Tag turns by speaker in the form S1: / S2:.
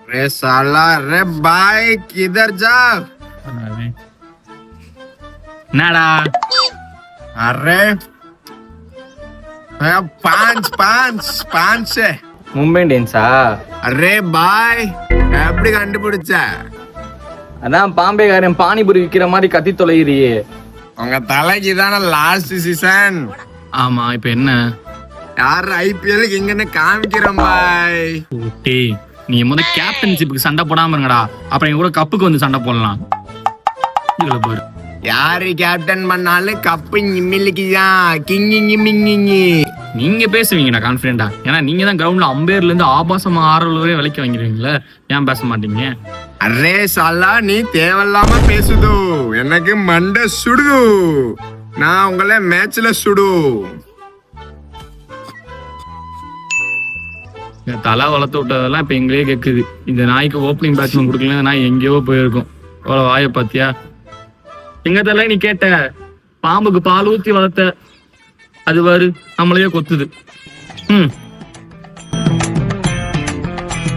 S1: रे साला रे भाई किधर जा
S2: என்னடா
S1: अरे पांच पांच पांच है
S2: மும்பை இந்தியன்ஸா?
S1: अरे भाई எப்படி கண்டுபிடிச்ச?
S2: அதான் பாம்பேக்காரன் பானிபுரி விக்கிற மாதிரி கத்தி தொலைகிறியே.
S1: உங்க தலைக்கு தானே லாஸ்ட் சீசன்.
S2: ஆமா, இப்ப என்ன?
S1: யார் ஐபிஎல் இங்கன்னு காமிக்கிறோம் பாய்.
S2: டேய், நீ கேப்டன்ஷிப்புக்கு சண்டை போடாம இருங்கடா, அப்புறம் எங்க கூட கப்புக்கு வந்து சண்டை போடலாம். இதுல பாரு,
S1: யாரு கேப்டன் பண்ணாலும் கப்பு மில்லிக்குதான் கிங்கி.
S2: நீங்க பேசுவீங்கடா கான்பிடண்டா, ஏன்னா நீங்க தான் கிரவுண்ட்ல அம்பேர்ல இருந்து ஆபாசமா ஆறல் வரையும் விலைக்கு வாங்கிடுவீங்களா, ஏன் பேச மாட்டீங்க?
S1: அரே சாலா நீ தேவையில்லாம பேசுது, எனக்கு மண்டை சுடுது, நான் உங்களை மேட்ச்ல சுடு.
S2: தலை வளர்த்து விட்டதெல்லாம் இப்ப எங்களே கேக்குது. இந்த நாய்க்கு ஓப்பனிங் பேட்ஸ்மேன் கொடுக்கல, நாய் எங்கேயோ போயிருக்கும். அவ்வளவு வாய பாத்தியா? எங்க தலை நீ கேட்ட பாம்புக்கு பால் ஊத்தி வளர்த்த, அது வாரு நம்மளையே கொத்துது.